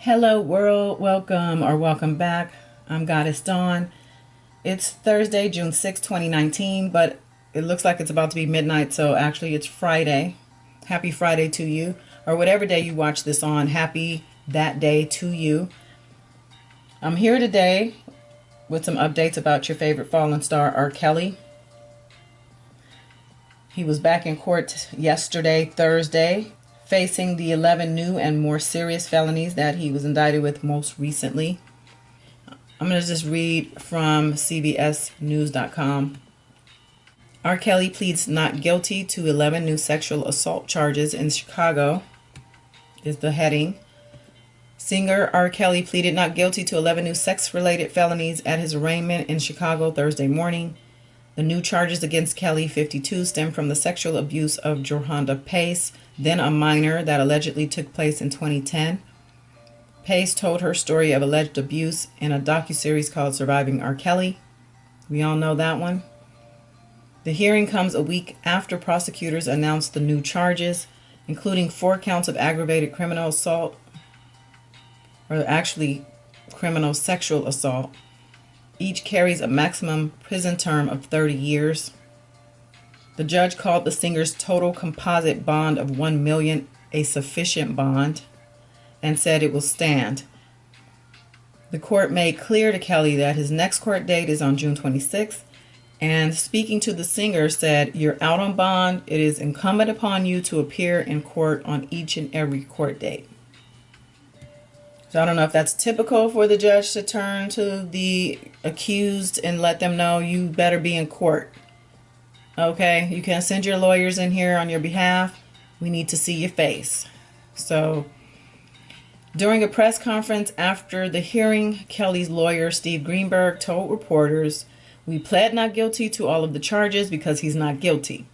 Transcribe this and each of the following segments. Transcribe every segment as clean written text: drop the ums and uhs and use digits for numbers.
Hello world, welcome or welcome back. I'm Goddess Dawn. It's Thursday, June 6, 2019, but it looks like it's about to be midnight, so actually it's Friday. Happy Friday to you, or whatever day you watch this on, happy that day to you. I'm here today with some updates about your favorite fallen star, R. Kelly. He was back in court yesterday, Thursday, facing the 11 new and more serious felonies that he was indicted with most recently. I'm going to just read from CBSnews.com. R. Kelly pleads not guilty to 11 new sexual assault charges in Chicago, is the heading. Singer R. Kelly pleaded not guilty to 11 new sex-related felonies at his arraignment in Chicago Thursday morning. The new charges against Kelly, 52, stem from the sexual abuse of Johanna Pace, then a minor, that allegedly took place in 2010. Pace told her story of alleged abuse in a docuseries called Surviving R. Kelly. We all know that one. The hearing comes a week after prosecutors announced the new charges, including 4 counts of aggravated criminal assault, or actually criminal sexual assault. Each carries a maximum prison term of 30 years. The judge called the singer's total composite bond of $1 million a sufficient bond and said it will stand. The court made clear to Kelly that his next court date is on June 26th, and speaking to the singer said, "You're out on bond. It is incumbent upon you to appear in court on each and every court date." So I don't know if that's typical for the judge to turn to the accused and let them know you better be in court. Okay, you can send your lawyers in here on your behalf. We need to see your face. So during a press conference after the hearing, Kelly's lawyer, Steve Greenberg, told reporters, "We pled not guilty to all of the charges because he's not guilty."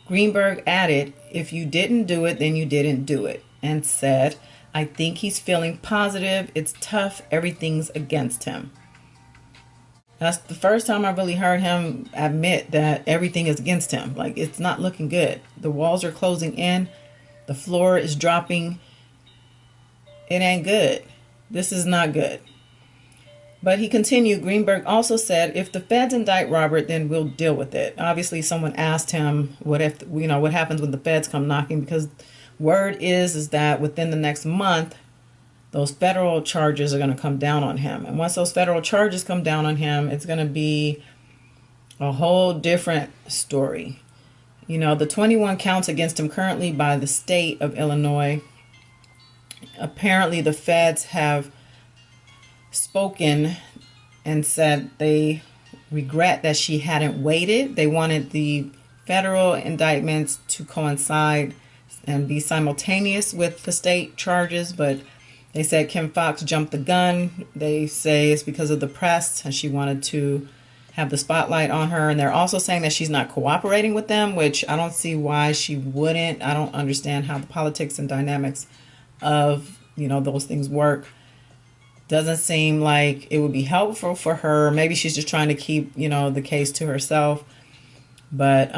Greenberg added, "If you didn't do it, then you didn't do it," and said, "I think he's feeling positive. It's tough. Everything's against him." That's the first time I really heard him admit that everything is against him. Like, it's not looking good. The walls are closing in. The floor is dropping. It ain't good. This is not good. But he continued, Greenberg also said, "If the feds indict Robert, then we'll deal with it." Obviously, someone asked him, what happens when the feds come knocking? Because word is that within the next month, those federal charges are going to come down on him. And once those federal charges come down on him, it's going to be a whole different story. The 21 counts against him currently by the state of Illinois. Apparently, the feds have spoken and said they regret that she hadn't waited. They wanted the federal indictments to coincide and be simultaneous with the state charges, but they said Kim Fox jumped the gun. They say it's because of the press and she wanted to have the spotlight on her. And they're also saying that she's not cooperating with them, which I don't see why she wouldn't. I don't understand how the politics and dynamics of, those things work. Doesn't seem like it would be helpful for her. Maybe she's just trying to keep, the case to herself. But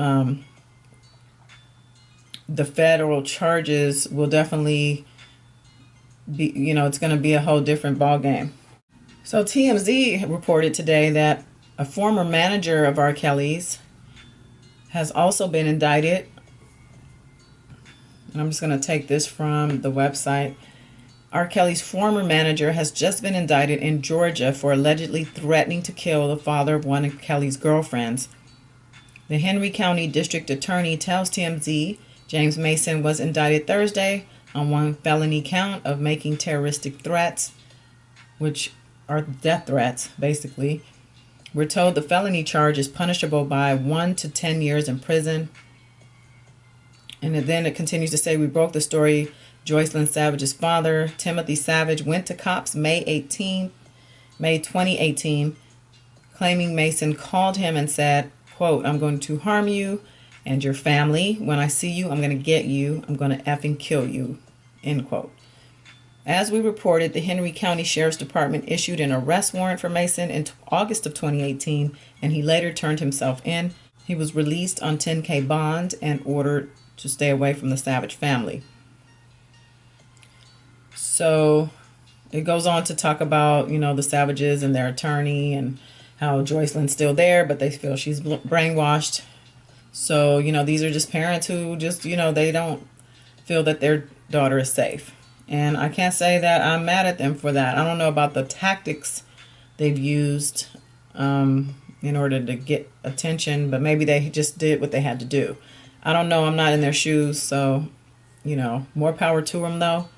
the federal charges will definitely be, it's going to be a whole different ball game. So TMZ reported today that a former manager of R. Kelly's has also been indicted. And I'm just going to take this from the website. R. Kelly's former manager has just been indicted in Georgia for allegedly threatening to kill the father of one of Kelly's girlfriends. The Henry County District Attorney tells TMZ James Mason was indicted Thursday on one felony count of making terroristic threats, which are death threats, basically. We're told the felony charge is punishable by 1 to 10 years in prison. And then it continues to say, we broke the story. Joycelyn Savage's father, Timothy Savage, went to cops May 2018, claiming Mason called him and said, quote, "I'm going to harm you and your family. When I see you, I'm going to get you. I'm going to effing kill you," end quote. As we reported, the Henry County Sheriff's Department issued an arrest warrant for Mason in August of 2018, and he later turned himself in. He was released on $10,000 bond and ordered to stay away from the Savage family. So it goes on to talk about, the Savages and their attorney and how Joycelyn's still there, but they feel she's brainwashed. So, these are just parents who just, they don't feel that their daughter is safe. And I can't say that I'm mad at them for that. I don't know about the tactics they've used in order to get attention, but maybe they just did what they had to do. I don't know. I'm not in their shoes, so, more power to them, though.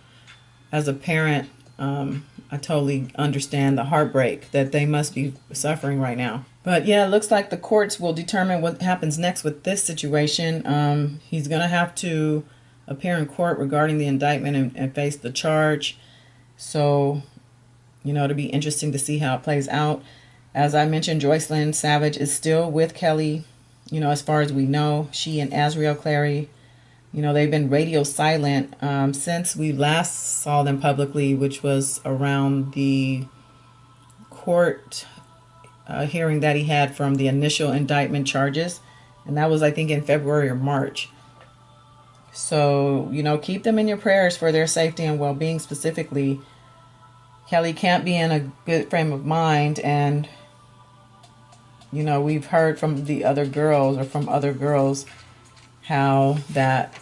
As a parent, I totally understand the heartbreak that they must be suffering right now. But yeah, it looks like the courts will determine what happens next with this situation. He's going to have to appear in court regarding the indictment and face the charge. So, it'll be interesting to see how it plays out. As I mentioned, Joycelyn Savage is still with Kelly, as far as we know. She and Azriel Clary, they've been radio silent since we last saw them publicly, which was around the court hearing that he had from the initial indictment charges. And that was, I think, in February or March. So, keep them in your prayers for their safety and well-being specifically. Kelly can't be in a good frame of mind. And, we've heard from the other girls or from other girls how that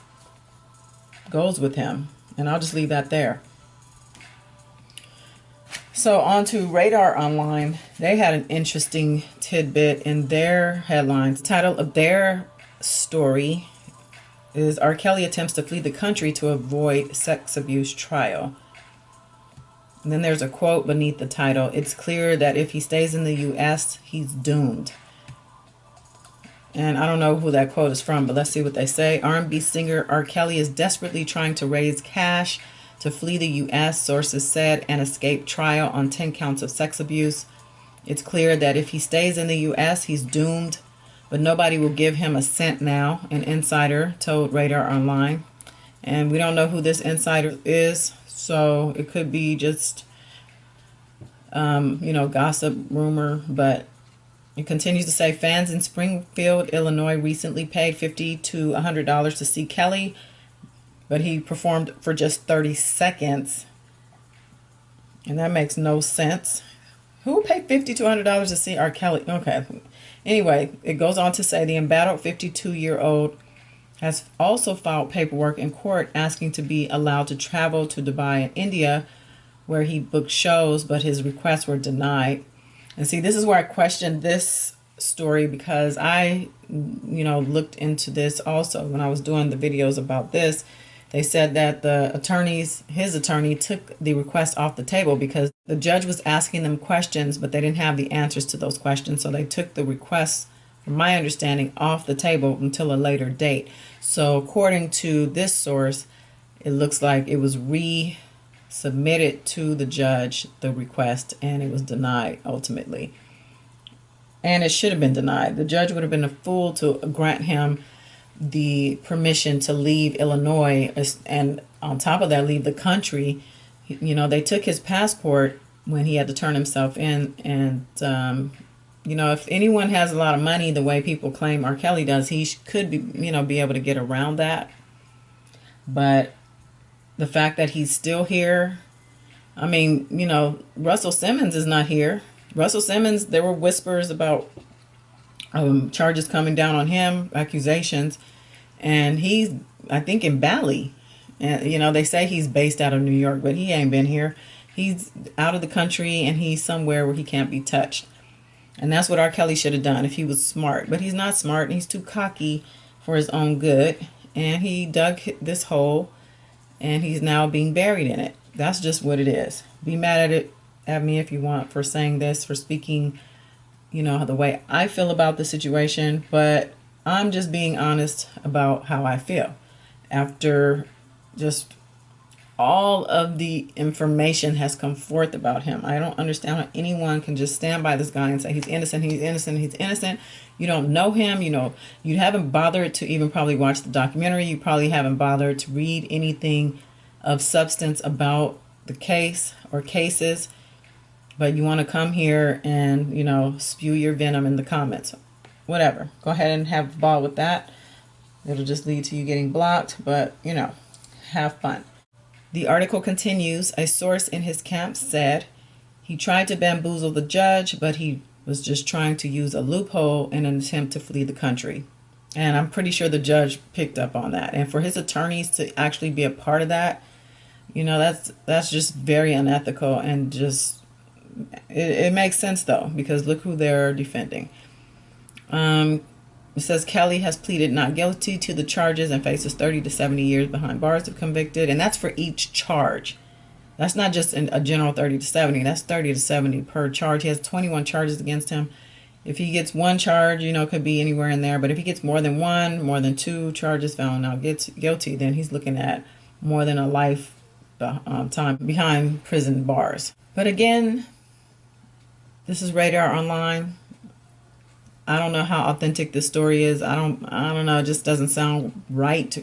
goes with him. And I'll just leave that there. So on to Radar Online. They had an interesting tidbit in their headlines. The title of their story is R. Kelly attempts to flee the country to avoid sex abuse trial. And then there's a quote beneath the title. It's clear that if he stays in the U.S., he's doomed. And I don't know who that quote is from, but let's see what they say. R&B singer R. Kelly is desperately trying to raise cash to flee the U.S., sources said, and escape trial on 10 counts of sex abuse. It's clear that if he stays in the U.S., he's doomed, but nobody will give him a cent now, an insider told Radar Online. And we don't know who this insider is, so it could be just, gossip, rumor, but it continues to say fans in Springfield, Illinois recently paid $50 to $100 to see Kelly, but he performed for just 30 seconds. And that makes no sense. Who would pay $50 to $100 to see R. Kelly? Okay. Anyway, it goes on to say the embattled 52-year-old has also filed paperwork in court asking to be allowed to travel to Dubai and India, where he booked shows, but his requests were denied. And see, this is where I questioned this story because I, looked into this also when I was doing the videos about this. They said that his attorney took the request off the table because the judge was asking them questions, but they didn't have the answers to those questions. So they took the request, from my understanding, off the table until a later date. So according to this source, it looks like it was resubmitted to the judge, the request, and it was denied ultimately. And it should have been denied. The judge would have been a fool to grant him the permission to leave Illinois and on top of that leave the country. They took his passport when he had to turn himself in, and if anyone has a lot of money the way people claim R. Kelly does, he could be able to get around that. But the fact that he's still here, Russell Simmons is not here. Russell Simmons, there were whispers about charges coming down on him, accusations, and he's, I think, in Bali. And they say he's based out of New York, but he ain't been here. He's out of the country, and he's somewhere where he can't be touched. And that's what R. Kelly should have done if he was smart. But he's not smart, and he's too cocky for his own good. And he dug this hole, and he's now being buried in it. That's just what it is. Be mad at me if you want for saying this, for speaking the way I feel about the situation, but I'm just being honest about how I feel after just all of the information has come forth about him. I don't understand how anyone can just stand by this guy and say he's innocent, he's innocent, he's innocent. You don't know him, you haven't bothered to even probably watch the documentary. You probably haven't bothered to read anything of substance about the case or cases. But you want to come here and, spew your venom in the comments. Whatever. Go ahead and have a ball with that. It'll just lead to you getting blocked. But, have fun. The article continues, a source in his camp said he tried to bamboozle the judge, but he was just trying to use a loophole in an attempt to flee the country. And I'm pretty sure the judge picked up on that. And for his attorneys to actually be a part of that, that's just very unethical, and just it makes sense though, because look who they're defending. It says Kelly has pleaded not guilty to the charges and faces 30 to 70 years behind bars if convicted, and that's for each charge. That's not just a general 30 to 70. That's 30 to 70 per charge. He has 21 charges against him. If he gets one charge, it could be anywhere in there. But if he gets more than one, more than two charges found out gets guilty, then he's looking at more than a life time behind prison bars. But again, this is Radar Online. I don't know how authentic this story is. I don't know. It just doesn't sound right.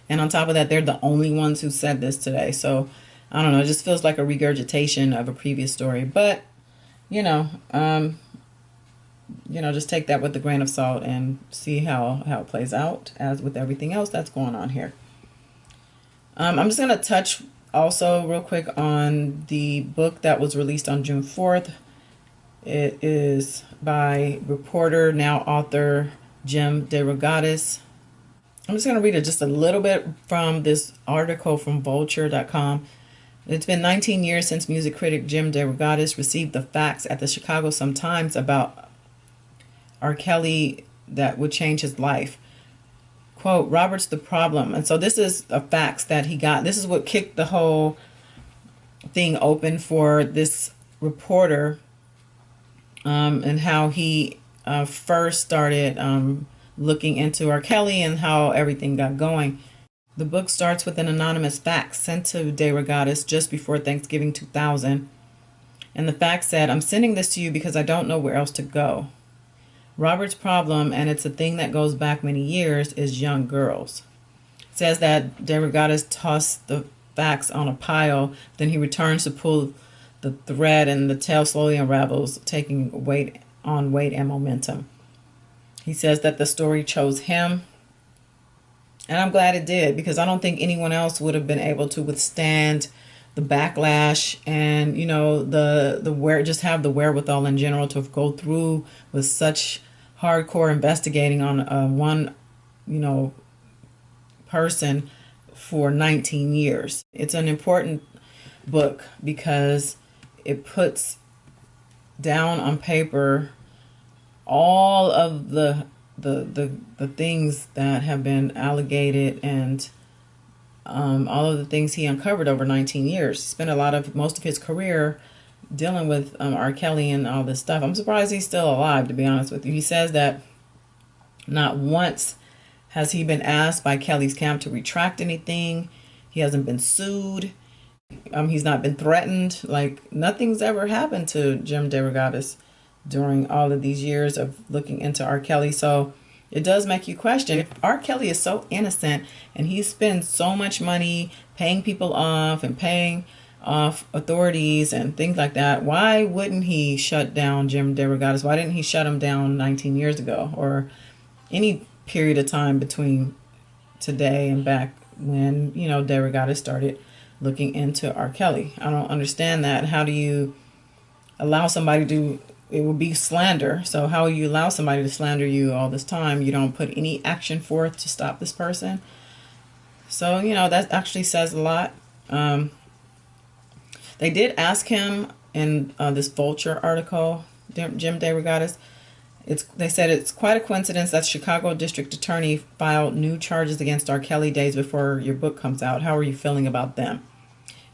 And on top of that, they're the only ones who said this today. So I don't know. It just feels like a regurgitation of a previous story. But, just take that with a grain of salt and see how it plays out, as with everything else that's going on here. I'm just going to touch also real quick on the book that was released on June 4th. It is by reporter, now author, Jim DeRogatis. I'm just going to read just a little bit from this article from vulture.com. It's been 19 years since music critic Jim DeRogatis received the facts at the Chicago Sun-Times about R. Kelly that would change his life. Quote, Robert's the problem. And so this is a facts that he got. This is what kicked the whole thing open for this reporter, and how he first started looking into R. Kelly and how everything got going. The book starts with an anonymous fax sent to DeRogatis just before Thanksgiving 2000. And the fax said, I'm sending this to you because I don't know where else to go. Robert's problem, and it's a thing that goes back many years, is young girls. It says that DeRogatis tossed the fax on a pile, then he returns to pull the thread, and the tale slowly unravels, taking weight and momentum. He says that the story chose him, and I'm glad it did, because I don't think anyone else would have been able to withstand the backlash and just have the wherewithal in general to go through with such hardcore investigating on one person for 19 years. It's an important book because it puts down on paper all of the things that have been alleged, and all of the things he uncovered over 19 years. He spent most of his career dealing with R. Kelly and all this stuff. I'm surprised he's still alive, to be honest with you. He says that not once has he been asked by Kelly's camp to retract anything. He hasn't been sued. He's not been threatened. Like, nothing's ever happened to Jim DeRogatis during all of these years of looking into R. Kelly. So it does make you question, if R. Kelly is so innocent and he spends so much money paying people off and paying off authorities and things like that, why wouldn't he shut down Jim DeRogatis? Why didn't he shut him down 19 years ago, or any period of time between today and back when, DeRogatis started looking into R. Kelly? I don't understand that. How do you allow somebody to, it would be slander. So how you allow somebody to slander you all this time? You don't put any action forth to stop this person. So, that actually says a lot. They did ask him in this Vulture article, Jim DeRogatis, they said it's quite a coincidence that Chicago District Attorney filed new charges against R. Kelly days before your book comes out. How are you feeling about them?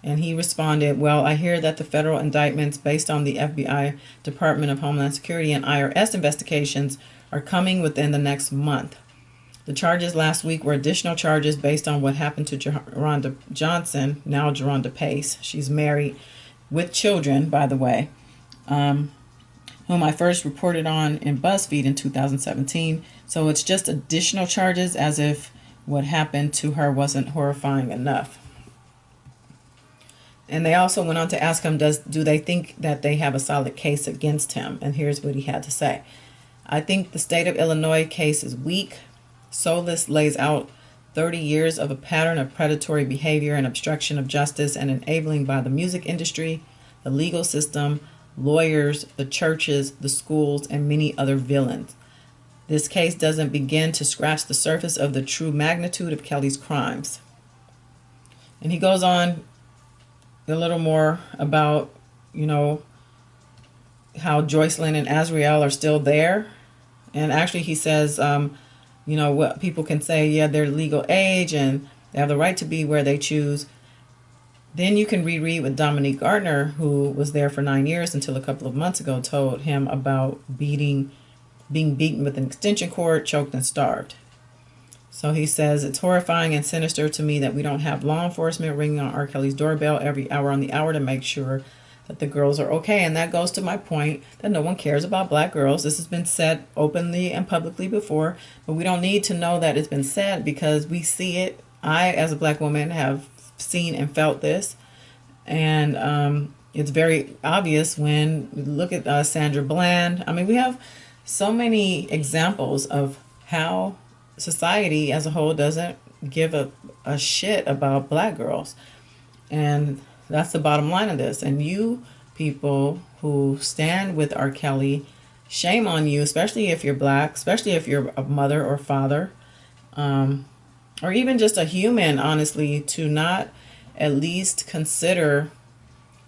And he responded, well, I hear that the federal indictments based on the FBI, Department of Homeland Security, and IRS investigations are coming within the next month. The charges last week were additional charges based on what happened to Rhonda Johnson, now Jerronda Pace. She's married with children, by the way, whom I first reported on in BuzzFeed in 2017. So it's just additional charges, as if what happened to her wasn't horrifying enough. And they also went on to ask him, do they think that they have a solid case against him? And here's what he had to say. I think the state of Illinois case is weak. Solis lays out 30 years of a pattern of predatory behavior and obstruction of justice and enabling by the music industry, the legal system, lawyers, the churches, the schools, and many other villains. This case doesn't begin to scratch the surface of the true magnitude of Kelly's crimes. And he goes on a little more about, how Joycelyn and Azriel are still there. And actually he says, what people can say, yeah, they're legal age and they have the right to be where they choose. Then you can reread what Dominique Gardner, who was there for 9 years until a couple of months ago, told him about being beaten with an extension cord, choked and starved. So he says, it's horrifying and sinister to me that we don't have law enforcement ringing on R. Kelly's doorbell every hour on the hour to make sure that the girls are okay. And that goes to my point that no one cares about black girls. This has been said openly and publicly before, but we don't need to know that it's been said because we see it. I, as a black woman, have seen and felt this. And it's very obvious when we look at Sandra Bland. I mean, we have so many examples of how society as a whole doesn't give a shit about black girls. And that's the bottom line of this. And you people who stand with R. Kelly, shame on you, especially if you're black, especially if you're a mother or father, or even just a human, honestly, to not at least consider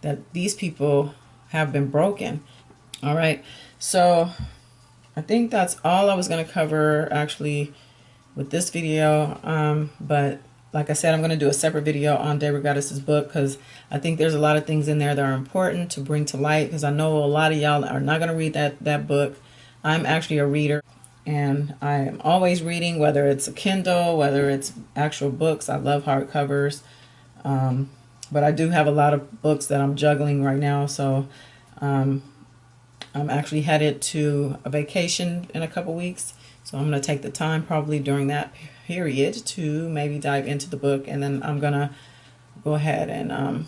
that these people have been broken. All right. So I think that's all I was going to cover actually with this video. But like I said, I'm going to do a separate video on Deborah Gaddis's book because I think there's a lot of things in there that are important to bring to light, because I know a lot of y'all are not going to read that book. I'm actually a reader, and I am always reading, whether it's a Kindle, whether it's actual books. I love hardcovers. But I do have a lot of books that I'm juggling right now. So I'm actually headed to a vacation in a couple weeks. So I'm going to take the time probably during that period to maybe dive into the book. And then I'm going to go ahead and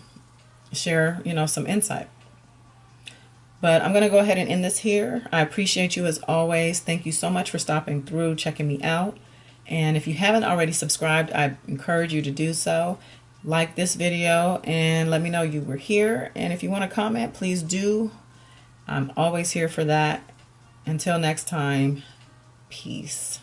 share, some insight. But I'm going to go ahead and end this here. I appreciate you as always. Thank you so much for stopping through, checking me out. And if you haven't already subscribed, I encourage you to do so. Like this video and let me know you were here. And if you want to comment, please do. I'm always here for that. Until next time, peace.